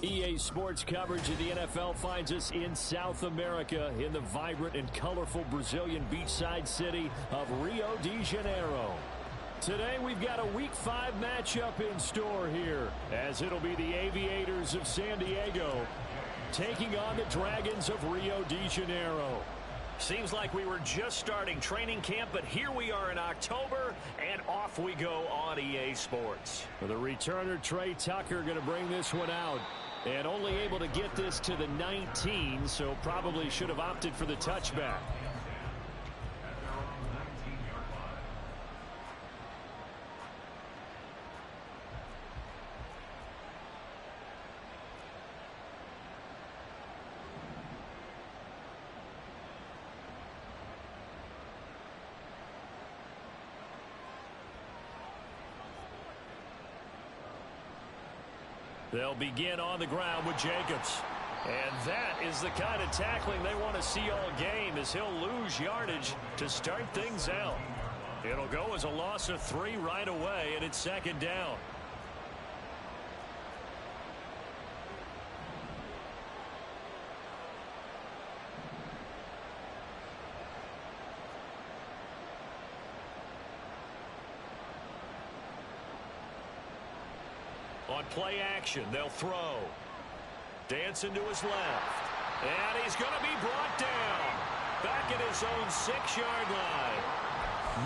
EA Sports coverage of the NFL finds us in South America in the vibrant and colorful Brazilian beachside city of Rio de Janeiro. Today we've got a Week 5 matchup in store here, as it'll be the Aviators of San Diego taking on the Dragons of Rio de Janeiro. Seems like we were just starting training camp, but here we are in October, and off we go on EA Sports. The returner, Trey Tucker, going to bring this one out. And only able to get this to the 19, so probably should have opted for the touchback. They'll begin on the ground with Jacobs. And that is the kind of tackling they want to see all game, as he'll lose yardage to start things out. It'll go as a loss of 3 right away, and it's second down. On play action, they'll throw. Dancing to his left. And he's going to be brought down. Back at his own 6-yard line.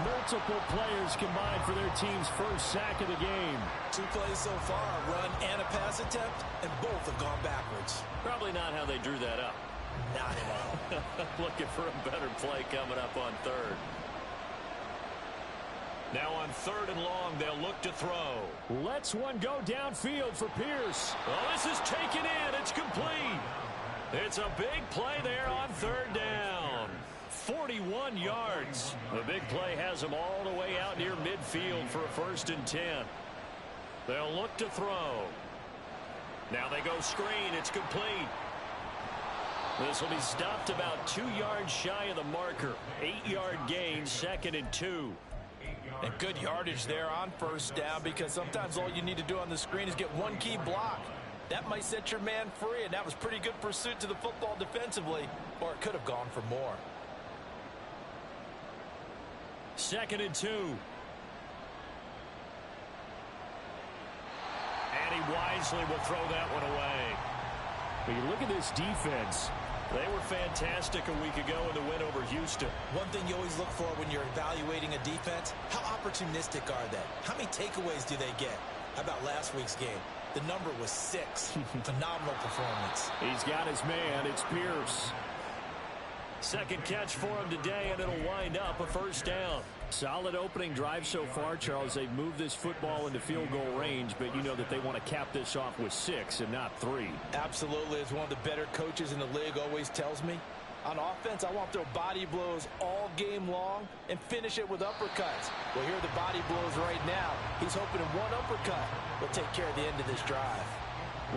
Multiple players combined for their team's first sack of the game. 2 plays so far, a run and a pass attempt, and both have gone backwards. Probably not how they drew that up. Not at all. Looking for a better play coming up on third. Now on 3rd and long, they'll look to throw. Lets one go downfield for Pierce. Well, this is taken in. It's complete. It's a big play there on 3rd down. 41 yards. The big play has them all the way out near midfield for a 1st and 10. They'll look to throw. Now they go screen. It's complete. This will be stopped about 2 yards shy of the marker. 8-yard gain, 2nd and 2. And good yardage there on 1st down, because sometimes all you need to do on the screen is get one key block. That might set your man free, and that was pretty good pursuit to the football defensively, or it could have gone for more. 2nd and 2. And he wisely will throw that one away. But you look at this defense. They were fantastic a week ago in the win over Houston. One thing you always look for when you're evaluating a defense, how opportunistic are they? How many takeaways do they get? How about last week's game? The number was 6. Phenomenal performance. He's got his man. It's Pierce. Second catch for him today, and it'll wind up a 1st down. Solid opening drive so far, Charles. They've moved this football into field goal range, but you know that they want to cap this off with 6 and not 3. Absolutely. As one of the better coaches in the league always tells me, on offense, I want to throw body blows all game long and finish it with uppercuts. Well, here are the body blows right now. He's hoping in one uppercut will take care of the end of this drive.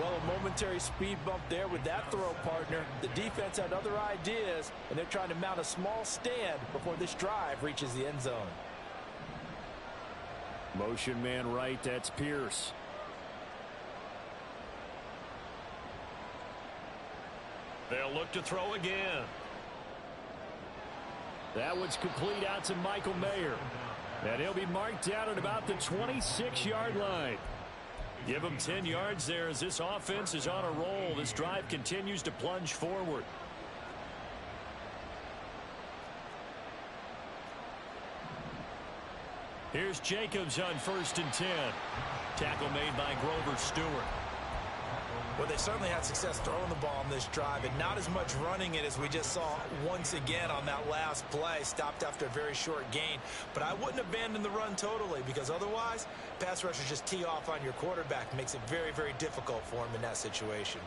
Well, a momentary speed bump there with that throw, partner. The defense had other ideas, and they're trying to mount a small stand before this drive reaches the end zone. Motion man right, that's Pierce. They'll look to throw again. That one's complete out to Michael Mayer. And he'll be marked down at about the 26-yard line. Give him 10 yards there as this offense is on a roll. This drive continues to plunge forward. Here's Jacobs on 1st and 10. Tackle made by Grover Stewart. Well, they certainly had success throwing the ball on this drive, and not as much running it as we just saw once again on that last play. Stopped after a very short gain. But I wouldn't abandon the run totally, because otherwise, pass rushers just tee off on your quarterback. Makes it very, very difficult for him in that situation.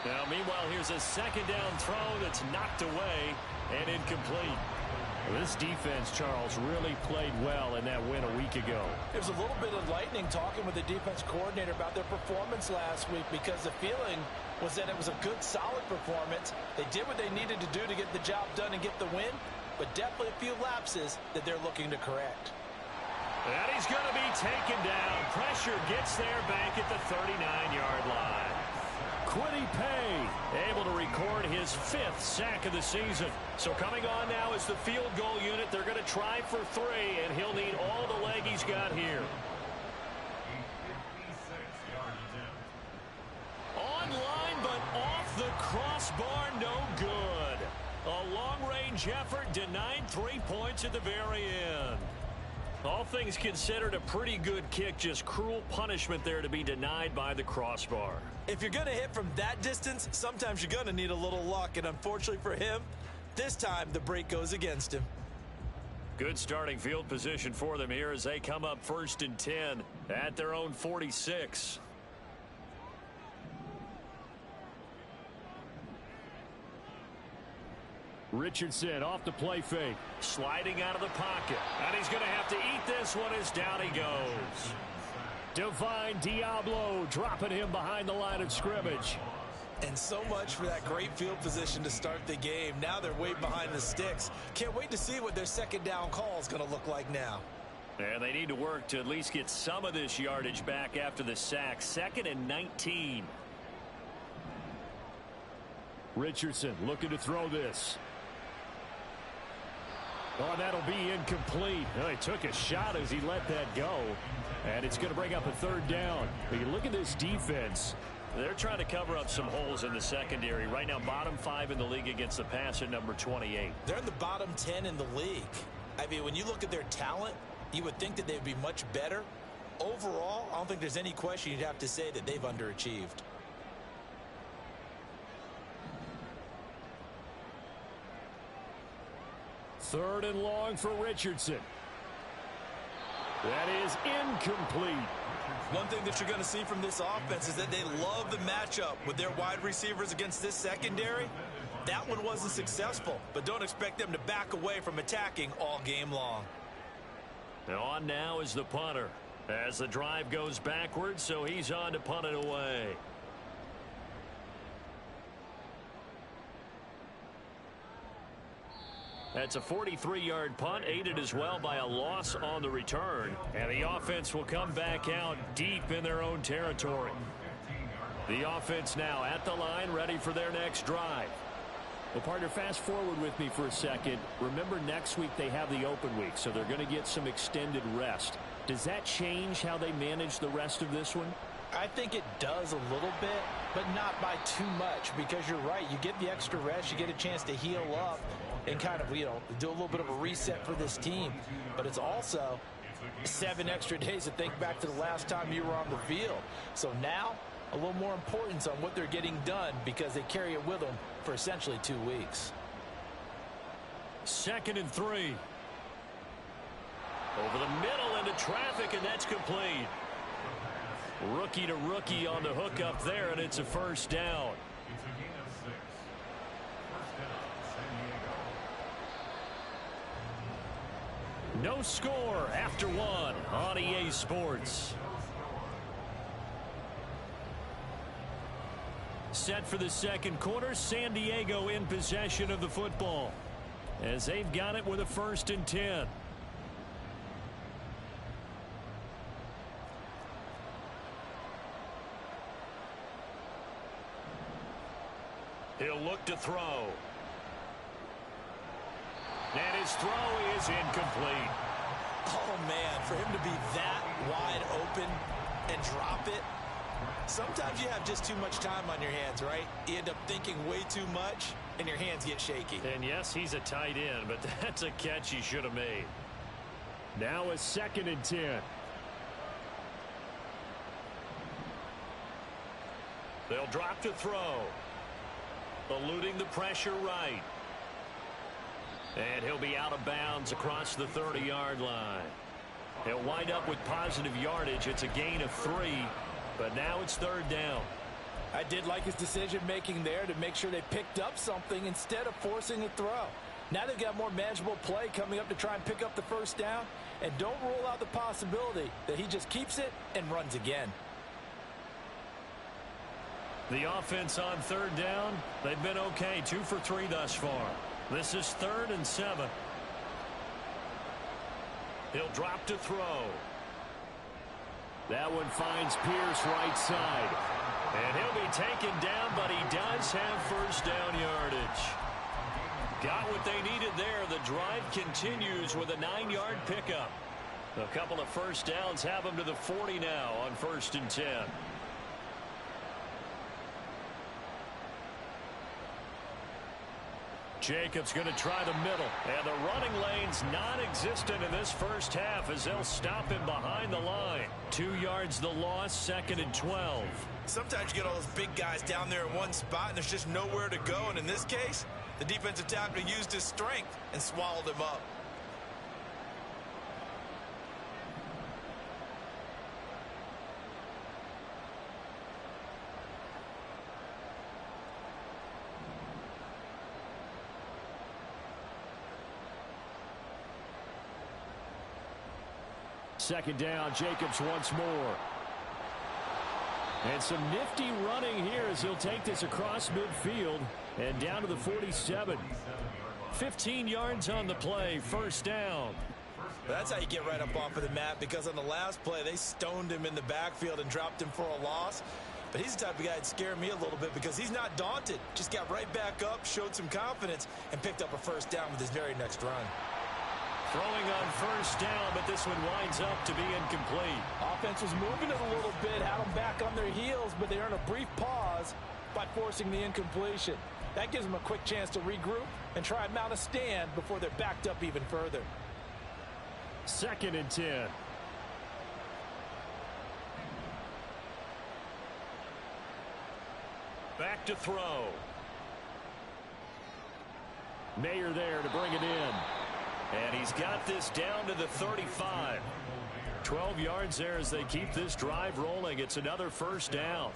Now, meanwhile, here's a 2nd down throw that's knocked away and incomplete. This defense, Charles, really played well in that win a week ago. There's a little bit of lightning talking with the defense coordinator about their performance last week, because the feeling was that it was a good, solid performance. They did what they needed to do to get the job done and get the win, but definitely a few lapses that they're looking to correct. And he's going to be taken down. Pressure gets there back at the 39-yard line. Quiddy Pay able to record his 5th sack of the season. So coming on now is the field goal unit. They're going to try for 3, and he'll need all the leg he's got here. Online, but off the crossbar, no good. A long-range effort denied 3 points at the very end. All things considered, a pretty good kick, just cruel punishment there to be denied by the crossbar. If you're going to hit from that distance, sometimes you're going to need a little luck, and unfortunately for him, this time the break goes against him. Good starting field position for them here as they come up 1st and 10 at their own 46. Richardson off the play fake. Sliding out of the pocket. And he's going to have to eat this one as down he goes. Divine Diablo dropping him behind the line of scrimmage. And so much for that great field position to start the game. Now they're way behind the sticks. Can't wait to see what their second down call is going to look like now. And they need to work to at least get some of this yardage back after the sack. 2nd and 19. Richardson looking to throw this. Oh, that'll be incomplete. Oh, he took a shot as he let that go. And it's going to bring up a 3rd down. But you look at this defense. They're trying to cover up some holes in the secondary. Right now, bottom 5 in the league against the pass at number 28. They're in the bottom 10 in the league. I mean, when you look at their talent, you would think that they'd be much better. Overall, I don't think there's any question you'd have to say that they've underachieved. Third and long for Richardson. That is incomplete. One thing that you're going to see from this offense is that they love the matchup with their wide receivers against this secondary. That one wasn't successful, but don't expect them to back away from attacking all game long. Now on now is the punter as the drive goes backwards, so he's on to punt it away. That's a 43-yard punt, aided as well by a loss on the return. And the offense will come back out deep in their own territory. The offense now at the line, ready for their next drive. Well, partner, fast forward with me for a second. Remember, next week they have the open week, so they're going to get some extended rest. Does that change how they manage the rest of this one? I think it does a little bit, but not by too much, because you're right. You get the extra rest, you get a chance to heal up and kind of, do a little bit of a reset for this team. But it's also 7 extra days to think back to the last time you were on the field. So now, a little more importance on what they're getting done because they carry it with them for essentially 2 weeks. 2nd and 3. Over the middle into traffic, and that's complete. Rookie to rookie on the hook up there, and it's a 1st down. No score after 1 on EA Sports. Set for the second quarter, San Diego in possession of the football as they've got it with a 1st and 10. He'll look to throw. And his throw is incomplete. Oh, man, for him to be that wide open and drop it. Sometimes you have just too much time on your hands, right? You end up thinking way too much, and your hands get shaky. And yes, he's a tight end, but that's a catch he should have made. Now a 2nd and 10. They'll drop to throw. Eluding the pressure right. And he'll be out of bounds across the 30-yard line. He'll wind up with positive yardage. It's a gain of 3, but now it's 3rd down. I did like his decision-making there to make sure they picked up something instead of forcing a throw. Now they've got more manageable play coming up to try and pick up the 1st down. And don't rule out the possibility that he just keeps it and runs again. The offense on 3rd down, they've been okay. 2 for 3 thus far. This is 3rd and 7. He'll drop to throw. That one finds Pierce right side. And he'll be taken down, but he does have first down yardage. Got what they needed there. The drive continues with a 9-yard pickup. A couple of first downs have them to the 40 now on 1st and 10. Jacobs going to try the middle. And the running lane's non-existent in this first half as they'll stop him behind the line. 2 yards the loss, 2nd and 12. Sometimes you get all those big guys down there in one spot and there's just nowhere to go. And in this case, the defensive tackle used his strength and swallowed him up. Second down, Jacobs once more. And some nifty running here as he'll take this across midfield and down to the 47. 15 yards on the play, first down. That's how you get right up off of the mat, because on the last play, they stoned him in the backfield and dropped him for a loss. But he's the type of guy that scared me a little bit because he's not daunted. Just got right back up, showed some confidence, and picked up a first down with his very next run. Throwing on first down, but this one winds up to be incomplete. Offense was moving it a little bit, had them back on their heels, but they earned a brief pause by forcing the incompletion. That gives them a quick chance to regroup and try and mount a stand before they're backed up even further. 2nd and 10. Back to throw. Mayer there to bring it in. And he's got this down to the 35. 12 yards there as they keep this drive rolling. It's another first down.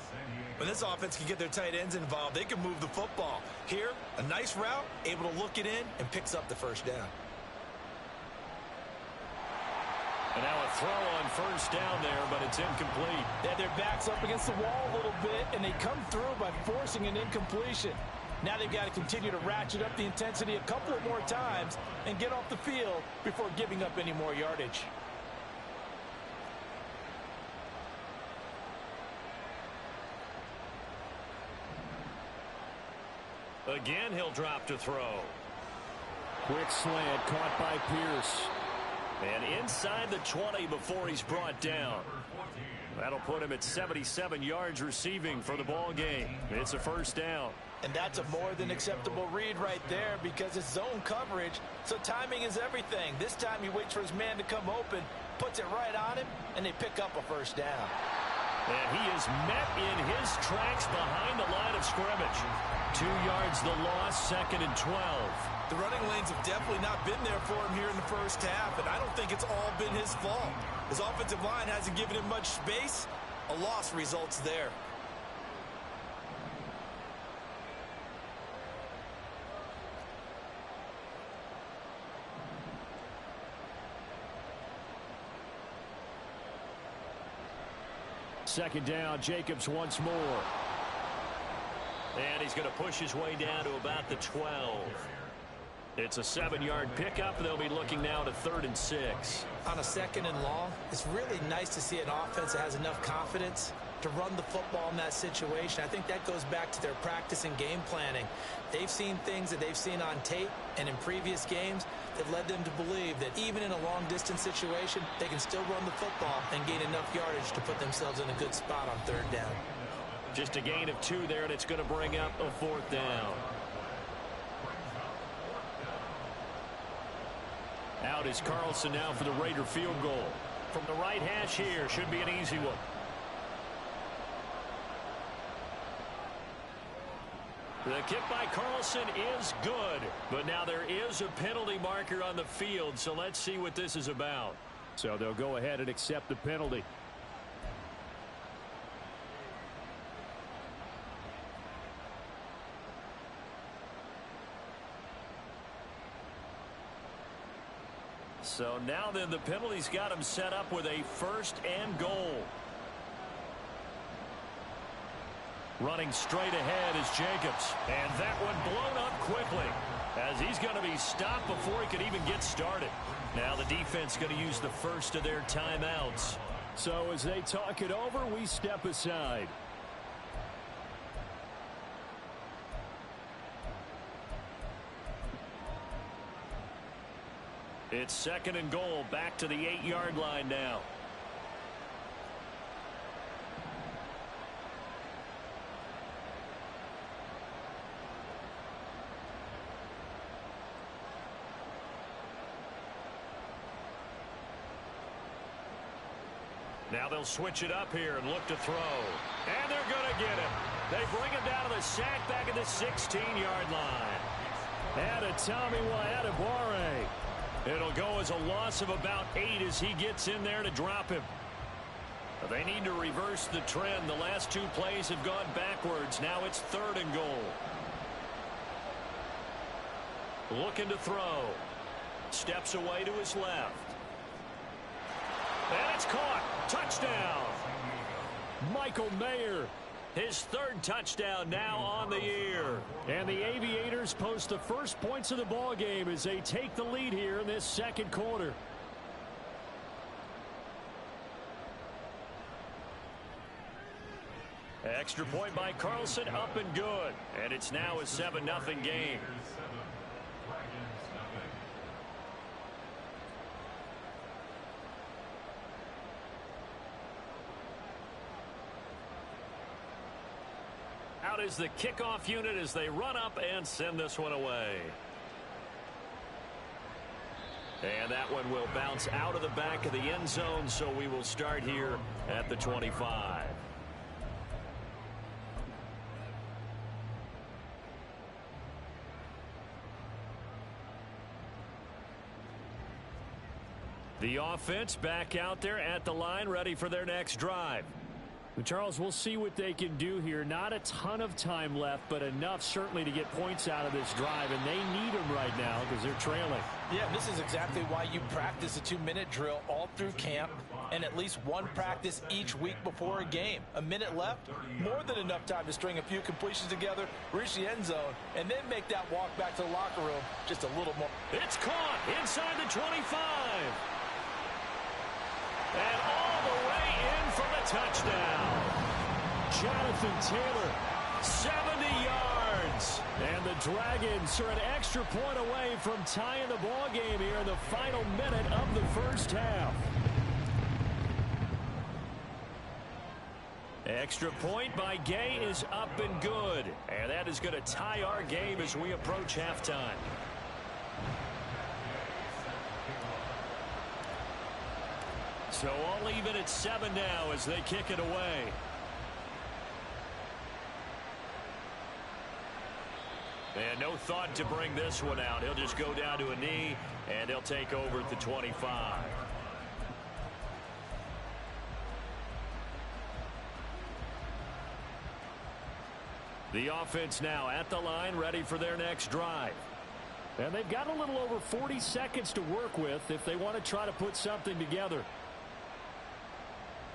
When this offense can get their tight ends involved, they can move the football. Here, a nice route, able to look it in, and picks up the first down. And now a throw on first down there, but it's incomplete. They had their backs up against the wall a little bit, and they come through by forcing an incompletion. Now they've got to continue to ratchet up the intensity a couple of more times and get off the field before giving up any more yardage. Again, he'll drop to throw. Quick slant caught by Pierce. And inside the 20 before he's brought down. That'll put him at 77 yards receiving for the ball game. It's a first down. And that's a more than acceptable read right there because it's zone coverage, so timing is everything. This time he waits for his man to come open, puts it right on him, and they pick up a first down. And he is met in his tracks behind the line of scrimmage. 2 yards the loss, 2nd and 12. The running lanes have definitely not been there for him here in the first half, and I don't think it's all been his fault. His offensive line hasn't given him much space. A loss results there. Second down, Jacobs once more. And he's going to push his way down to about the 12. It's a 7-yard pickup. They'll be looking now to 3rd and 6. On a 2nd and long, it's really nice to see an offense that has enough confidence to run the football in that situation. I think that goes back to their practice and game planning. They've seen things that they've seen on tape and in previous games that led them to believe that even in a long-distance situation, they can still run the football and gain enough yardage to put themselves in a good spot on 3rd down. Just a gain of 2 there, and it's going to bring up a 4th down. Out is Carlson now for the Raider field goal. From the right hash here, should be an easy one. The kick by Carlson is good, but now there is a penalty marker on the field, so let's see what this is about. So they'll go ahead and accept the penalty. So now then the penalty's got him set up with a 1st and goal. Running straight ahead is Jacobs. And that one blown up quickly. as he's going to be stopped before he could even get started. Now the defense going to use the first of their timeouts. So as they talk it over, we step aside. It's 2nd and goal, back to the 8-yard line now. Now they'll switch it up here and look to throw. And they're going to get it. They bring him down to the sack back at the 16-yard line. And a Tommy Adebawore. It'll go as a loss of about 8 as he gets in there to drop him. But they need to reverse the trend. The last 2 plays have gone backwards. Now it's 3rd and goal. Looking to throw. Steps away to his left. And it's caught. Touchdown. Michael Mayer. His 3rd touchdown now on the year. And the Aviators post the first points of the ball game as they take the lead here in this 2nd quarter. Extra point by Carlson, up and good. And it's now a 7-0 game. Out is the kickoff unit as they run up and send this one away. And that one will bounce out of the back of the end zone, so we will start here at the 25. The offense back out there at the line, ready for their next drive. Charles, we'll see what they can do here. Not a ton of time left, but enough certainly to get points out of this drive, and they need them right now because they're trailing. Yeah, this is exactly why you practice a 2-minute drill all through camp and at least one practice each week before a game. A minute left, more than enough time to string a few completions together, reach the end zone, and then make that walk back to the locker room just a little more. It's caught inside the 25. And all the way in for the touchdown. Jonathan Taylor, 70 yards. And the Dragons are an extra point away from tying the ball game here in the final minute of the first half. Extra point by Gay is up and good. And that is going to tie our game as we approach halftime. So all even at 7 now as they kick it away. And no thought to bring this one out. He'll just go down to a knee, and he'll take over at the 25. The offense now at the line, ready for their next drive. And they've got a little over 40 seconds to work with if they want to try to put something together.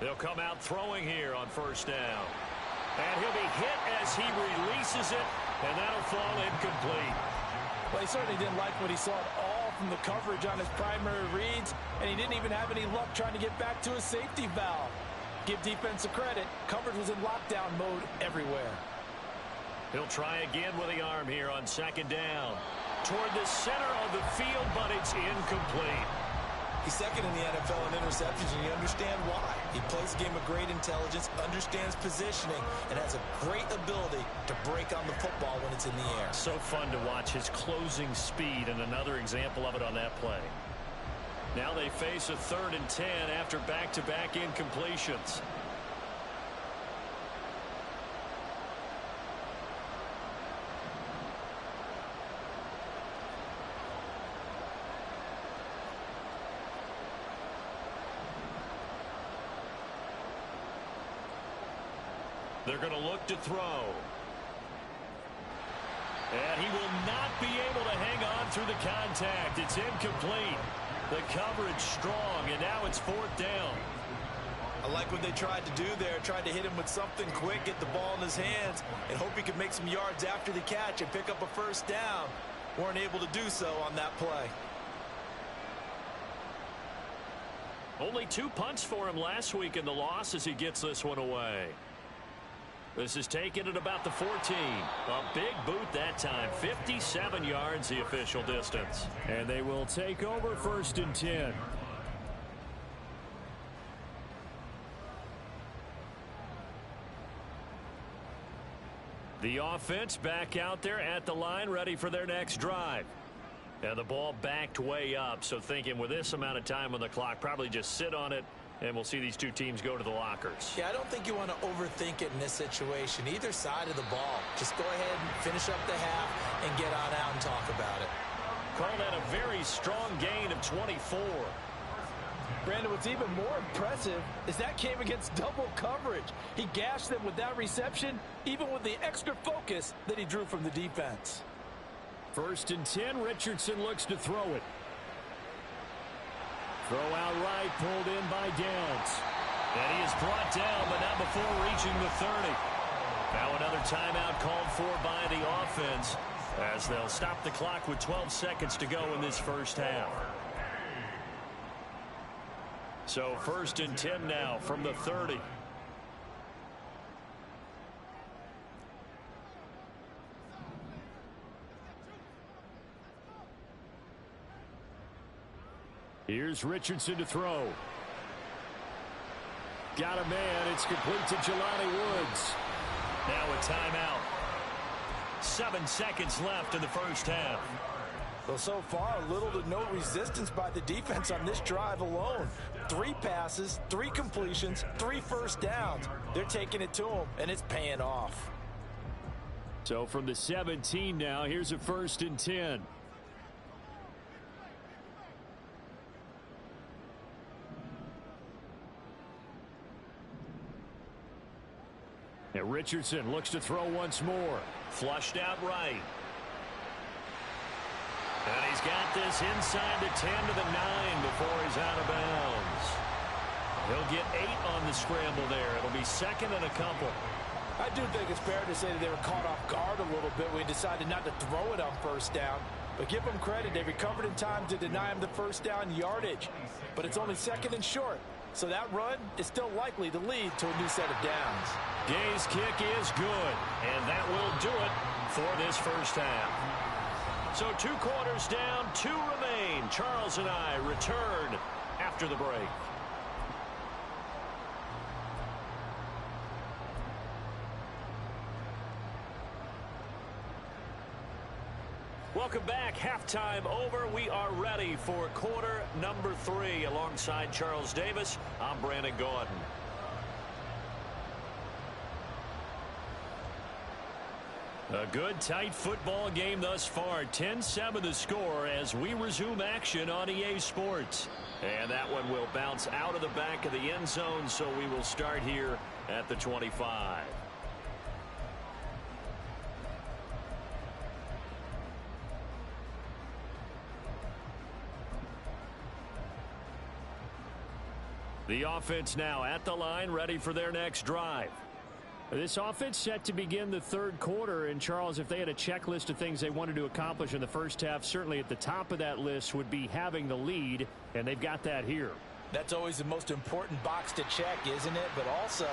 They'll come out throwing here on first down. And he'll be hit as he releases it, and that'll fall incomplete. Well, he certainly didn't like what he saw at all from the coverage on his primary reads, and he didn't even have any luck trying to get back to his safety valve. Give defense a credit. Coverage was in lockdown mode everywhere. He'll try again with the arm here on second down. Toward the center of the field, but it's incomplete. He's second in the NFL in interceptions, and you understand why. He plays a game of great intelligence, understands positioning, and has a great ability to break on the football when it's in the air. So fun to watch his closing speed, and another example of it on that play. Now they face a 3rd and 10 after back-to-back incompletions. They're going to look to throw. And he will not be able to hang on through the contact. It's incomplete. The coverage strong, and now it's 4th down. I like what they tried to do there. Tried to hit him with something quick, get the ball in his hands, and hope he could make some yards after the catch and pick up a first down. weren't able to do so on that play. Only 2 punts for him last week in the loss as he gets this one away. This is taken at about the 14. A big boot that time. 57 yards the official distance. And they will take over 1st and 10. The offense back out there at the line, ready for their next drive. And the ball backed way up, so thinking with this amount of time on the clock, probably just sit on it, and we'll see these two teams go to the lockers. Yeah, I don't think you want to overthink it in this situation. Either side of the ball. Just go ahead and finish up the half and get on out and talk about it. Call that a very strong gain of 24. Brandon, what's even more impressive is that came against double coverage. He gashed them with that reception, even with the extra focus that he drew from the defense. 1st and 10, Richardson looks to throw it. Throw out right, pulled in by Downs. And he is brought down, but not before reaching the 30. Now another timeout called for by the offense as they'll stop the clock with 12 seconds to go in this first half. So 1st and 10 now from the 30. Here's Richardson to throw. Got a man. It's complete to Jelani Woods. Now a timeout. 7 seconds left in the first half. Well, so far, little to no resistance by the defense on this drive alone. 3 passes, 3 completions, 3 first downs. They're taking it to him, and it's paying off. So from the 17 now, here's a 1st and 10. And Richardson looks to throw once more. Flushed out right. And he's got this inside the 10 to the 9 before he's out of bounds. He'll get 8 on the scramble there. It'll be 2nd and a couple. I do think it's fair to say that they were caught off guard a little bit when he decided not to throw it on first down. But give them credit. They recovered in time to deny him the first down yardage. But it's only 2nd and short. So that run is still likely to lead to a new set of downs. Gay's kick is good. And that will do it for this first half. So 2 quarters down, 2 remain. Charles and I return after the break. Welcome back. Halftime over. We are ready for quarter number 3. Alongside Charles Davis, I'm Brandon Gaudin. A good, tight football game thus far. 10-7 the score as we resume action on EA Sports. And that one will bounce out of the back of the end zone, so we will start here at the 25. The offense now at the line, ready for their next drive. This offense set to begin the 3rd quarter. And, Charles, if they had a checklist of things they wanted to accomplish in the first half, certainly at the top of that list would be having the lead, and they've got that here. That's always the most important box to check, isn't it? But also,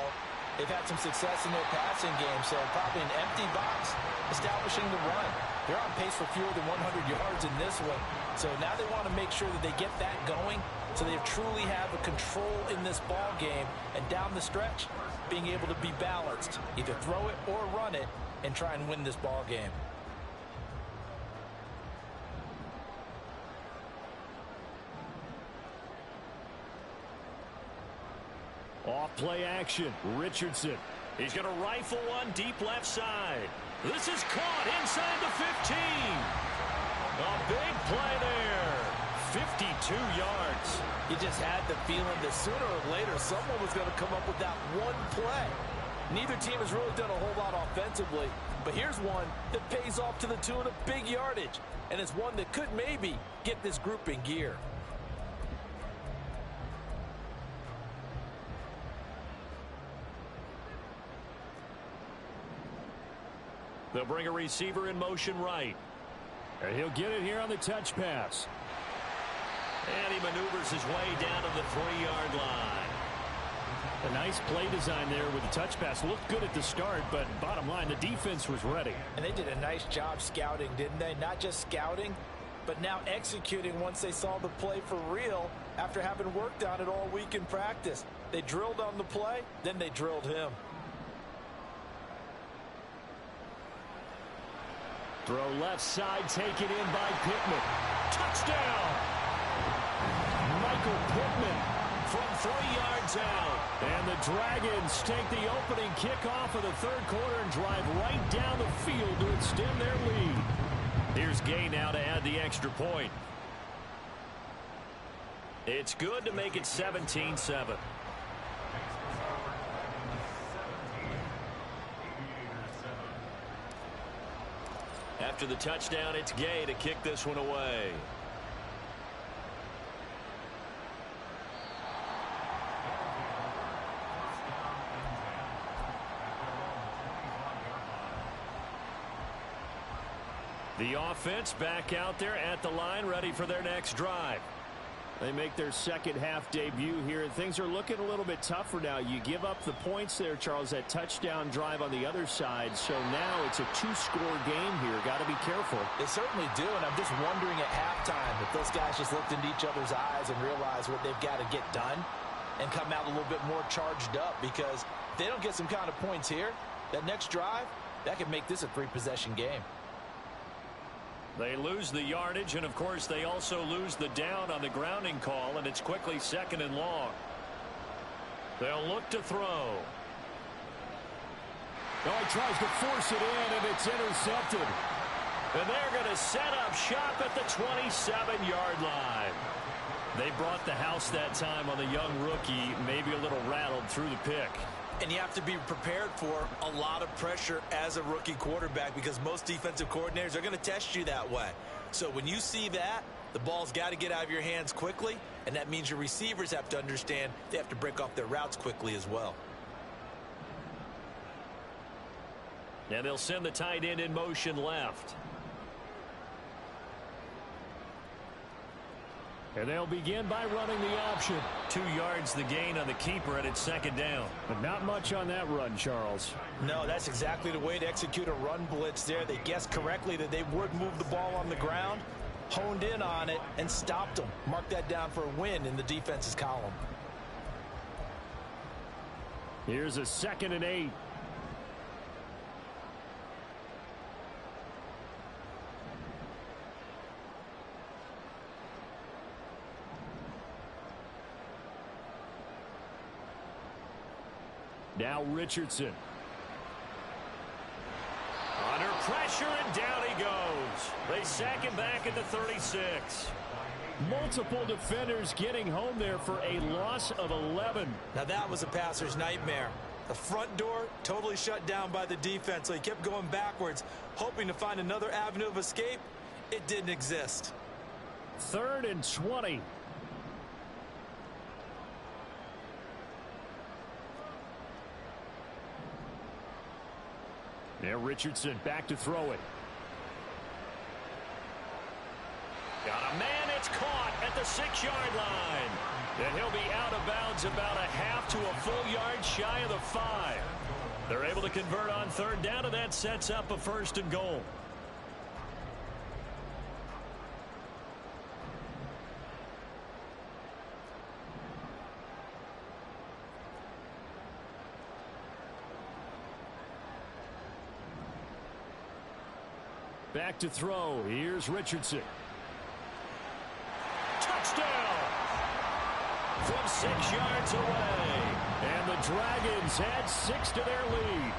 they've had some success in their passing game, so probably an empty box, establishing the run. They're on pace for fewer than 100 yards in this one. So now they want to make sure that they get that going so they truly have a control in this ball game. And down the stretch, being able to be balanced, either throw it or run it, and try and win this ball game. Off play action. Richardson. He's going to rifle one deep left side. This is caught inside the 15. A big play there. 52 yards. You just had the feeling that sooner or later someone was going to come up with that one play. Neither team has really done a whole lot offensively, but here's one that pays off to the tune of big yardage, and it's one that could maybe get this group in gear. They'll bring a receiver in motion right. And he'll get it here on the touch pass. And he maneuvers his way down to the 3-yard line. A nice play design there with the touch pass. Looked good at the start, but bottom line, the defense was ready. And they did a nice job scouting, didn't they? Not just scouting, but now executing once they saw the play for real after having worked on it all week in practice. They drilled on the play, then they drilled him. Throw left side, taken in by Pittman. Touchdown! Michael Pittman from 3 yards out. And the Dragons take the opening kickoff of the third quarter and drive right down the field to extend their lead. Here's Gay now to add the extra point. It's good to make it 17-7. After the touchdown, it's Gay to kick this one away. The offense back out there at the line, ready for their next drive. They make their second half debut here, and things are looking a little bit tougher now. You give up the points there, Charles, that touchdown drive on the other side. So now it's a 2-score game here. Got to be careful. They certainly do, and I'm just wondering at halftime if those guys just looked into each other's eyes and realized what they've got to get done and come out a little bit more charged up, because if they don't get some kind of points here, that next drive, that could make this a 3-possession game. They lose the yardage, and of course they also lose the down on the grounding call, and it's quickly 2nd and long. They'll look to throw. Oh, he tries to force it in, and it's intercepted. And they're going to set up shop at the 27-yard line. They brought the house that time on the young rookie, maybe a little rattled through the pick. And you have to be prepared for a lot of pressure as a rookie quarterback, because most defensive coordinators are going to test you that way. So when you see that, the ball's got to get out of your hands quickly, and that means your receivers have to understand they have to break off their routes quickly as well. And they'll send the tight end in motion left. And they'll begin by running the option. 2 yards the gain on the keeper, and it's 2nd down. But not much on that run, Charles. No, that's exactly the way to execute a run blitz there. They guessed correctly that they would move the ball on the ground, honed in on it, and stopped them. Mark that down for a win in the defense's column. Here's a 2nd and 8. Now Richardson. Under pressure, and down he goes. They sack him back at the 36. Multiple defenders getting home there for a loss of 11. Now that was a passer's nightmare. The front door totally shut down by the defense, so he kept going backwards, hoping to find another avenue of escape. It didn't exist. 3rd and 20. Now Richardson back to throw it. Got a man, it's caught at the 6-yard line. And he'll be out of bounds about a half to a full yard shy of the 5. They're able to convert on 3rd down, and that sets up a 1st and goal. Back to throw. Here's Richardson. Touchdown! From 6 yards away. And the Dragons add 6 to their lead.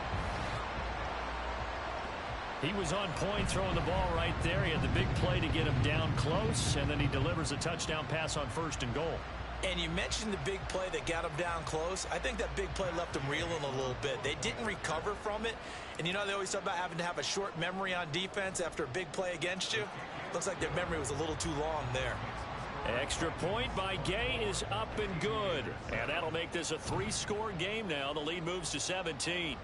He was on point throwing the ball right there. He had the big play to get him down close, and then he delivers a touchdown pass on 1st and goal. And you mentioned the big play that got him down close. I think that big play left him reeling a little bit. They didn't recover from it. And you know, they always talk about having to have a short memory on defense after a big play against you. Looks like their memory was a little too long there. Extra point by Gay is up and good. And that'll make this a 3-score game now. The lead moves to 17.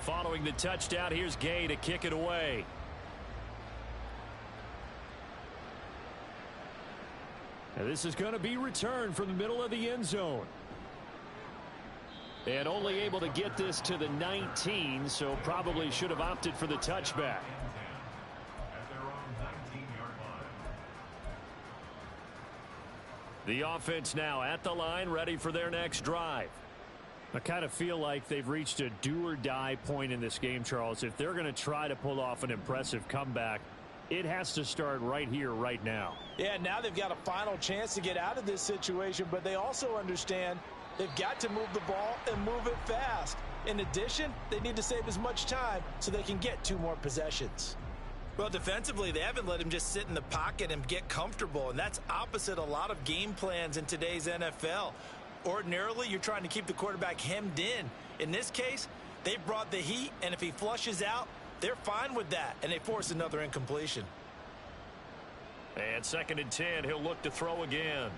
Following the touchdown, here's Gay to kick it away. And this is going to be returned from the middle of the end zone. And only able to get this to the 19, so probably should have opted for the touchback. The offense now at the line, ready for their next drive. I kind of feel like they've reached a do-or-die point in this game, Charles. If they're going to try to pull off an impressive comeback, it has to start right here, right now. Yeah, now they've got a final chance to get out of this situation, but they also understand they've got to move the ball and move it fast. In addition, they need to save as much time so they can get 2 more possessions. Well, defensively, they haven't let him just sit in the pocket and get comfortable, and that's opposite a lot of game plans in today's NFL. Ordinarily, you're trying to keep the quarterback hemmed in. In this case, they brought the heat, and if he flushes out, they're fine with that, and they force another incompletion. And 2nd and 10, he'll look to throw again.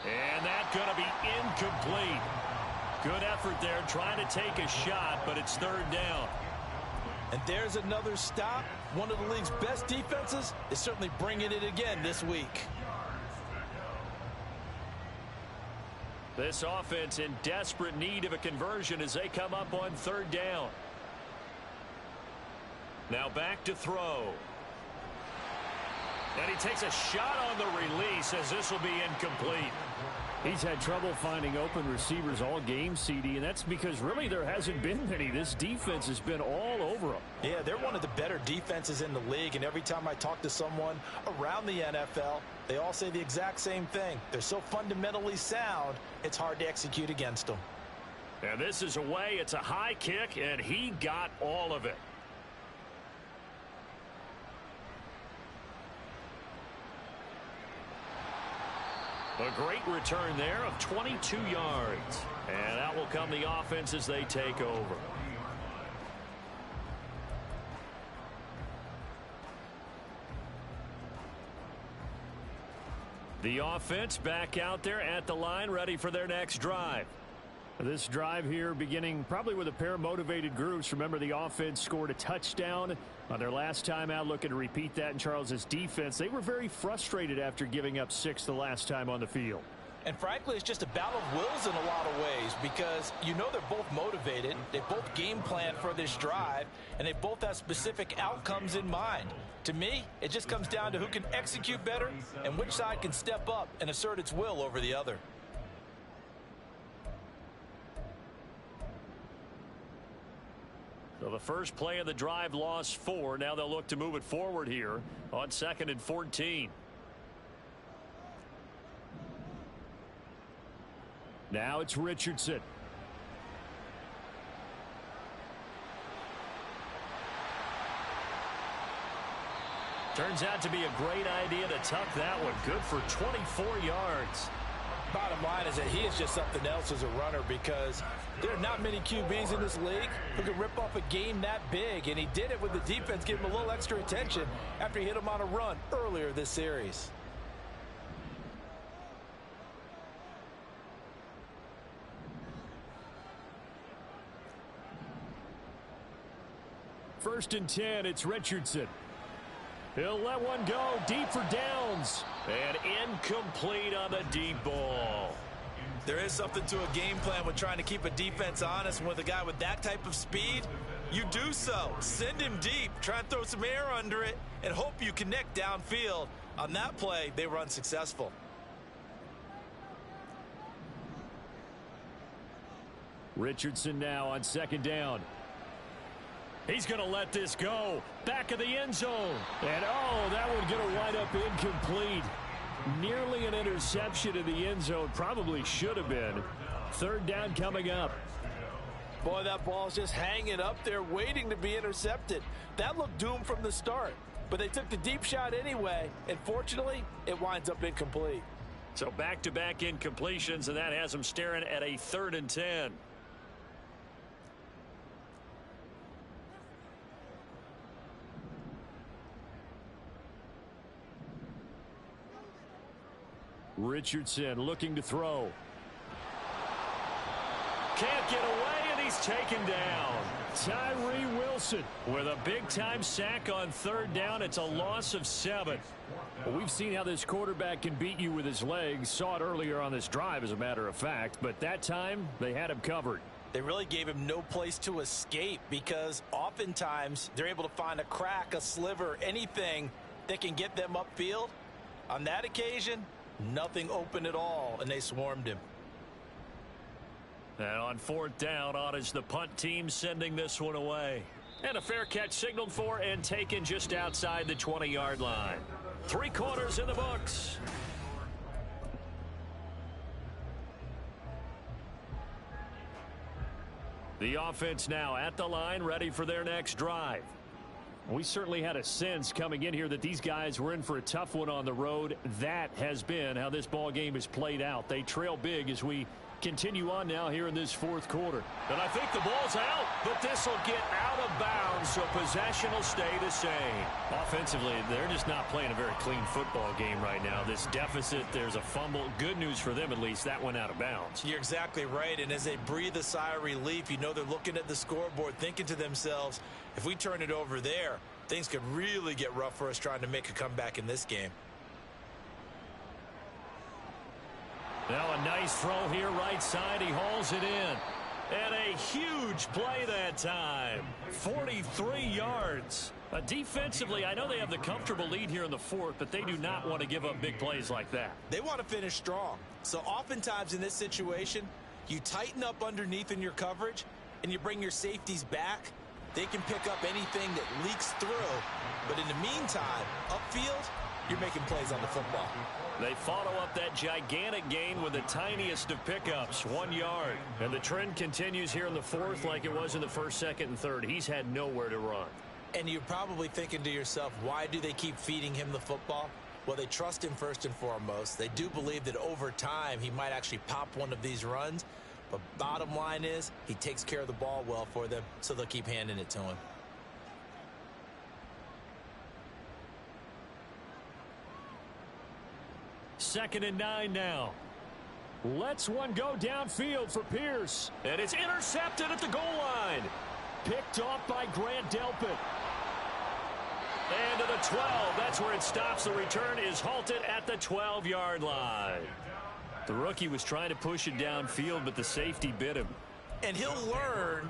And that's going to be incomplete. Good effort there, trying to take a shot, but it's 3rd down. And there's another stop. One of the league's best defenses is certainly bringing it again this week. This offense in desperate need of a conversion as they come up on 3rd down. Now back to throw. And he takes a shot on the release as this will be incomplete. He's had trouble finding open receivers all game, CD, and that's because really there hasn't been many. This defense has been all over them. Yeah, they're one of the better defenses in the league, and every time I talk to someone around the NFL, they all say the exact same thing. They're so fundamentally sound, it's hard to execute against them. And this is away. It's a high kick, and he got all of it. A great return there of 22 yards. And that will come the offense as they take over. The offense back out there at the line, ready for their next drive. This drive here beginning probably with a pair of motivated groups. Remember, the offense scored a touchdown on their last time out, looking to repeat that in Charles's defense. They were very frustrated after giving up 6 the last time on the field. And frankly, it's just a battle of wills in a lot of ways because you know they're both motivated. They both game plan for this drive, and they both have specific outcomes in mind. To me, it just comes down to who can execute better and which side can step up and assert its will over the other. So the first play of the drive lost 4. Now they'll look to move it forward here on 2nd and 14. Now it's Richardson. Turns out to be a great idea to tuck that one. Good for 24 yards. Bottom line is that he is just something else as a runner because there are not many QBs in this league who can rip off a game that big, and he did it with the defense giving him a little extra attention after he hit him on a run earlier this series. First and 10, it's Richardson. He'll let one go deep for downs. And incomplete on the deep ball. There is something to a game plan with trying to keep a defense honest. And with a guy with that type of speed, you do so. Send him deep. Try and throw some air under it and hope you connect downfield. On that play, they were unsuccessful. Richardson now on 2nd down. He's going to let this go. Back of the end zone. And, oh, that one going to wind up incomplete. Nearly an interception in the end zone. Probably should have been. 3rd down coming up. Boy, that ball's just hanging up there waiting to be intercepted. That looked doomed from the start. But they took the deep shot anyway. And fortunately, it winds up incomplete. So back-to-back incompletions, and that has them staring at a 3rd and 10. Richardson looking to throw. Can't get away, and he he's taken down. Tyree Wilson with a big-time sack on third down. It's a loss of 7. Well, we've seen how this quarterback can beat you with his legs. Saw it earlier on this drive, as a matter of fact. But that time, they had him covered. They really gave him no place to escape because oftentimes they're able to find a crack, a sliver, anything that can get them upfield. On that occasion, nothing open at all, and they swarmed him. And on fourth down, on is the punt team sending this one away. And a fair catch signaled for and taken just outside the 20-yard line. 3 quarters in the books. The offense now at the line, ready for their next drive. We certainly had a sense coming in here that these guys were in for a tough one on the road. That has been how this ball game is played out. They trail big as we continue on now here in this fourth quarter. And I think the ball's out, but this will get out of bounds, so possession will stay the same. Offensively, they're just not playing a very clean football game right now. This deficit, there's a fumble. Good news for them, at least. That went out of bounds. You're exactly right, and as they breathe a sigh of relief, you know they're looking at the scoreboard, thinking to themselves, if we turn it over there, things could really get rough for us trying to make a comeback in this game. Now a nice throw here right side. He hauls it in. And a huge play that time. 43 yards. Defensively, I know they have the comfortable lead here in the fourth, but they do not want to give up big plays like that. They want to finish strong. So oftentimes in this situation, you tighten up underneath in your coverage, and you bring your safeties back. They can pick up anything that leaks through. But in the meantime, upfield, you're making plays on the football. They follow up that gigantic gain with the tiniest of pickups, 1 yard. And the trend continues here in the fourth like it was in the first, second, and third. He's had nowhere to run. And you're probably thinking to yourself, why do they keep feeding him the football? Well, they trust him first and foremost. They do believe that over time he might actually pop one of these runs. But bottom line is he takes care of the ball well for them, so they'll keep handing it to him. Second and 9 now. Lets one go downfield for Pierce. And it's intercepted at the goal line. Picked off by Grant Delpit. And to the 12. That's where it stops. The return is halted at the 12-yard line. The rookie was trying to push it downfield, but the safety bit him. And he'll learn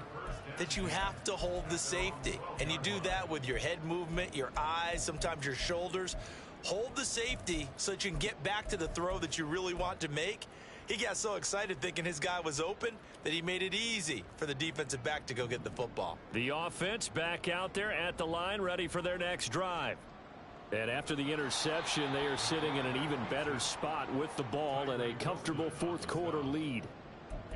that you have to hold the safety. And you do that with your head movement, your eyes, sometimes your shoulders. Hold the safety so that you can get back to the throw that you really want to make. He got so excited thinking his guy was open that he made it easy for the defensive back to go get the football. The offense back out there at the line, ready for their next drive. And after the interception, they are sitting in an even better spot with the ball and a comfortable fourth quarter lead.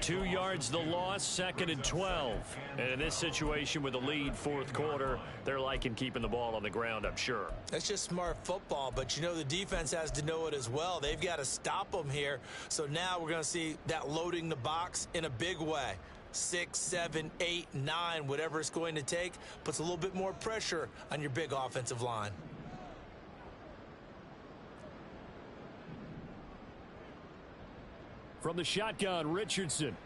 2 yards the loss, second and 12. And in this situation with a lead fourth quarter, they're liking keeping the ball on the ground, I'm sure. That's just smart football, but you know the defense has to know it as well. They've got to stop them here. So now we're going to see that loading the box in a big way. 6, 7, 8, 9, whatever it's going to take, puts a little bit more pressure on your big offensive line. From the shotgun, Richardson.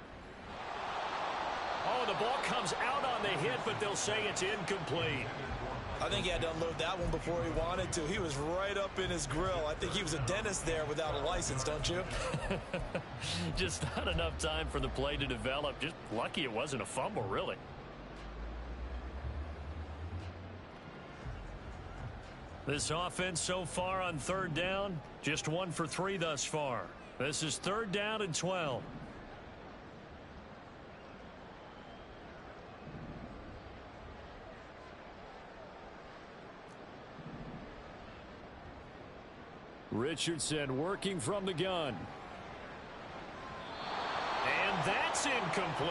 Oh, the ball comes out on the hit, but they'll say it's incomplete. I think he had to unload that one before he wanted to. He was right up in his grill. I think he was a dentist there without a license, don't you? Just not enough time for the play to develop. Just lucky it wasn't a fumble, really. This offense so far on third down, just 1 for 3 thus far. This is third down and 12. Richardson working from the gun. And that's incomplete.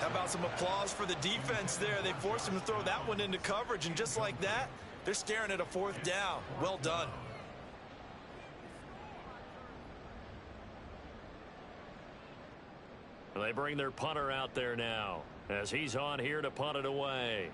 How about some applause for the defense there? They forced him to throw that one into coverage, and just like that, they're staring at a fourth down. Well done. They bring their punter out there now as he's on here to punt it away.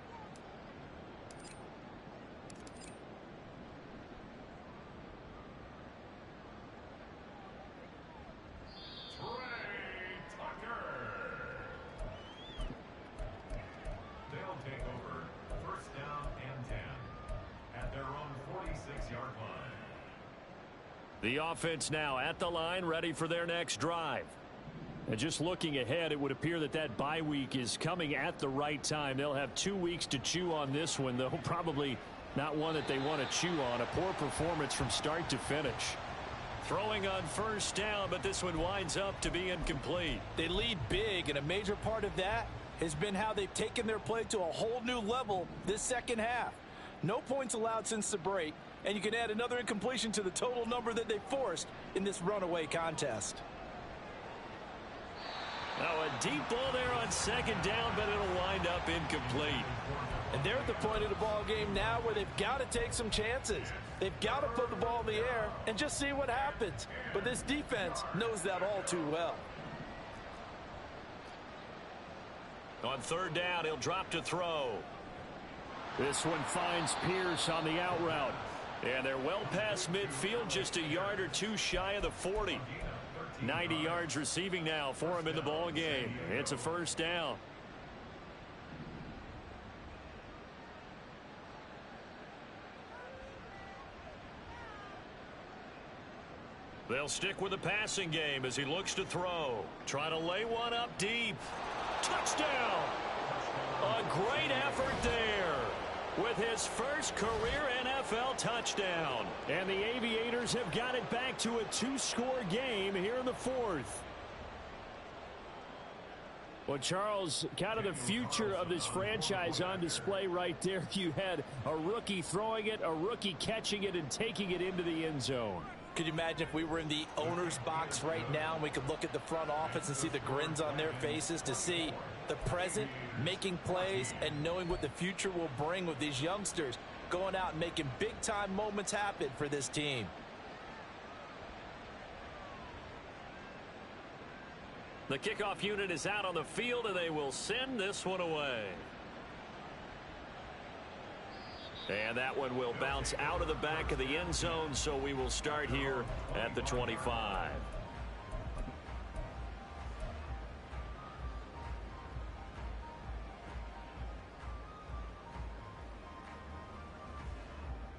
The offense now at the line, ready for their next drive. And just looking ahead, it would appear that that bye week is coming at the right time. They'll have 2 weeks to chew on this one, though probably not one that they want to chew on. A poor performance from start to finish. Throwing on first down, but this one winds up to be incomplete. They lead big, and a major part of that has been how they've taken their play to a whole new level this second half. No points allowed since the break, and you can add another incompletion to the total number that they forced in this runaway contest. Now a deep ball there on second down, but it'll wind up incomplete. And they're at the point of the ball game now where they've got to take some chances. They've got to put the ball in the air and just see what happens. But this defense knows that all too well. On third down, he'll drop to throw. This one finds Pierce on the out route. And they're well past midfield, just a yard or two shy of the 40. 90 yards receiving now for him in the ball game. It's a first down. They'll stick with the passing game as he looks to throw. Trying to lay one up deep. Touchdown! A great effort there with his first career NFL touchdown. And the Aviators have got it back to a 2-score game here in the fourth. Well, Charles, kind of the future of this franchise on display right there. You had a rookie throwing it, a rookie catching it, and taking it into the end zone. Could you imagine if we were in the owner's box right now and we could look at the front office and see the grins on their faces, to see the present making plays and knowing what the future will bring with these youngsters going out and making big-time moments happen for this team. The kickoff unit is out on the field, and they will send this one away. And that one will bounce out of the back of the end zone, so we will start here at the 25.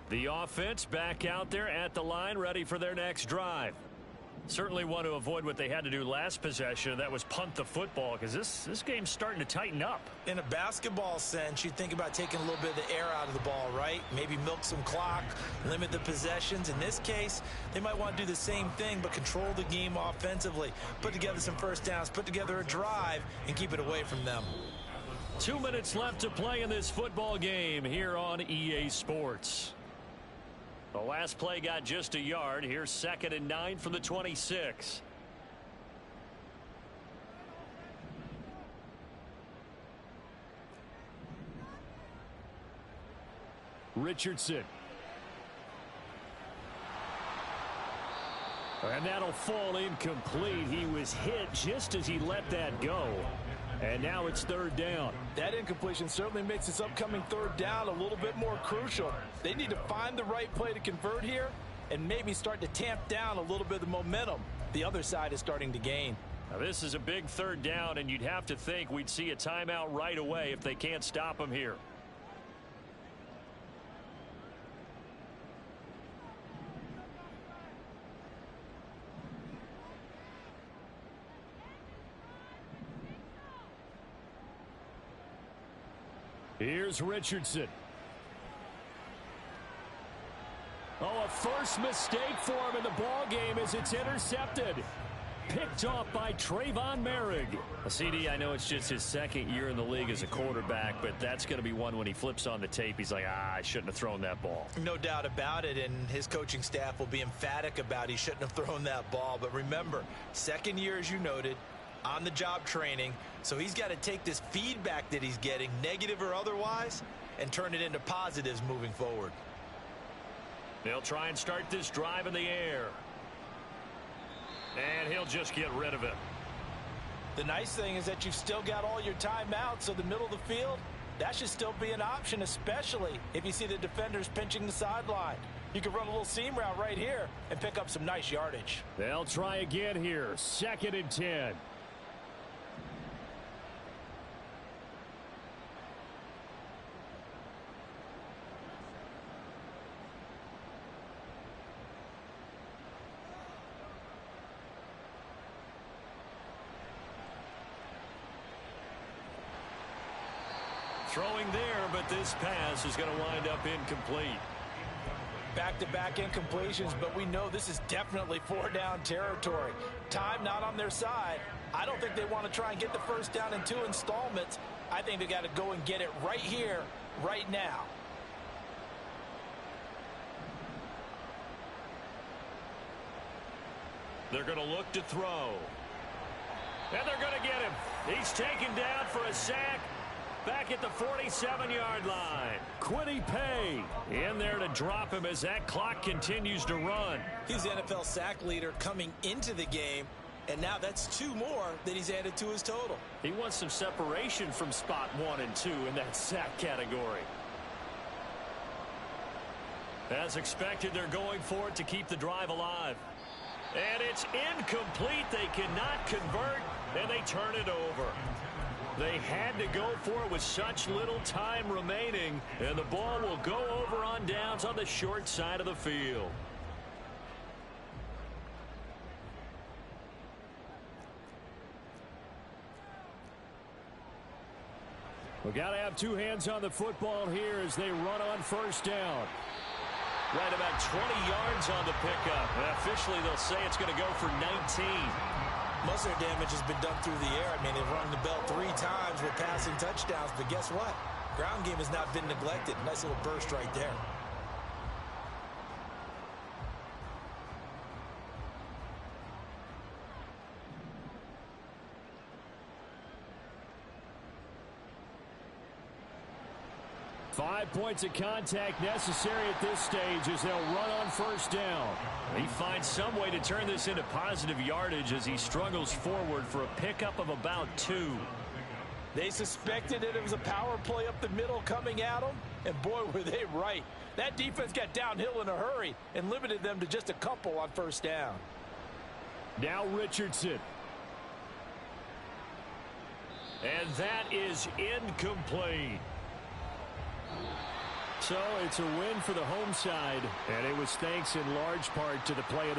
The offense back out there at the line, ready for their next drive. Certainly want to avoid what they had to do last possession. That was punt the football, because this game's starting to tighten up. In a basketball sense, you think about taking a little bit of the air out of the ball, right? Maybe milk some clock, limit the possessions. In this case, they might want to do the same thing, but control the game offensively. Put together some first downs, put together a drive, and keep it away from them. 2 minutes left to play in this football game here on EA Sports. The last play got just a yard. Here's 2nd and 9 from the 26. Richardson. And that'll fall incomplete. He was hit just as he let that go. And now it's 3rd down. That incompletion certainly makes this upcoming 3rd down a little bit more crucial. They need to find the right play to convert here and maybe start to tamp down a little bit of the momentum the other side is starting to gain. Now, this is a big 3rd down, and you'd have to think we'd see a timeout right away if they can't stop him here. Here's Richardson. Oh, a first mistake for him in the ball game as it's intercepted. Picked off by Trayvon Merrick. CD, I know it's just his 2nd year in the league as a quarterback, but that's going to be one when he flips on the tape. He's like, I shouldn't have thrown that ball. No doubt about it, and his coaching staff will be emphatic about he shouldn't have thrown that ball. But remember, 2nd year, as you noted, on-the-job training, so he's got to take this feedback that he's getting, negative or otherwise, and turn it into positives moving forward. They'll try and start this drive in the air. And he'll just get rid of it. The nice thing is that you've still got all your timeouts, so the middle of the field, that should still be an option, especially if you see the defenders pinching the sideline. You can run a little seam route right here and pick up some nice yardage. They'll try again here. 2nd and 10. throwing there, but this pass is going to wind up incomplete. Back-to-back incompletions, but we know this is definitely 4-down territory. Time not on their side. I don't think they want to try and get the first down in 2 installments. I think they got to go and get it right here, right now. They're going to look to throw. And they're going to get him. He's taken down for a sack. Back at the 47-yard line. Quiddy Pay in there to drop him as that clock continues to run. He's the NFL sack leader coming into the game, and now that's 2 more that he's added to his total. He wants some separation from spot 1 and 2 in that sack category. As expected, they're going for it to keep the drive alive. And it's incomplete. They cannot convert, and they turn it over. They had to go for it with such little time remaining, and the ball will go over on downs on the short side of the field. We've got to have 2 hands on the football here as they run on first down. Right about 20 yards on the pickup. And officially, they'll say it's going to go for 19. Most of their damage has been done through the air. I mean, they've rung the bell 3 times with passing touchdowns, but guess what? Ground game has not been neglected. Nice little burst right there. Five points of contact necessary at this stage as they'll run on first down. He finds some way to turn this into positive yardage as he struggles forward for a pickup of about 2. They suspected that it was a power play up the middle coming at them, and boy, were they right. That defense got downhill in a hurry and limited them to just a couple on first down. Now Richardson. And that is incomplete. So it's a win for the home side, and it was thanks in large part to the play of the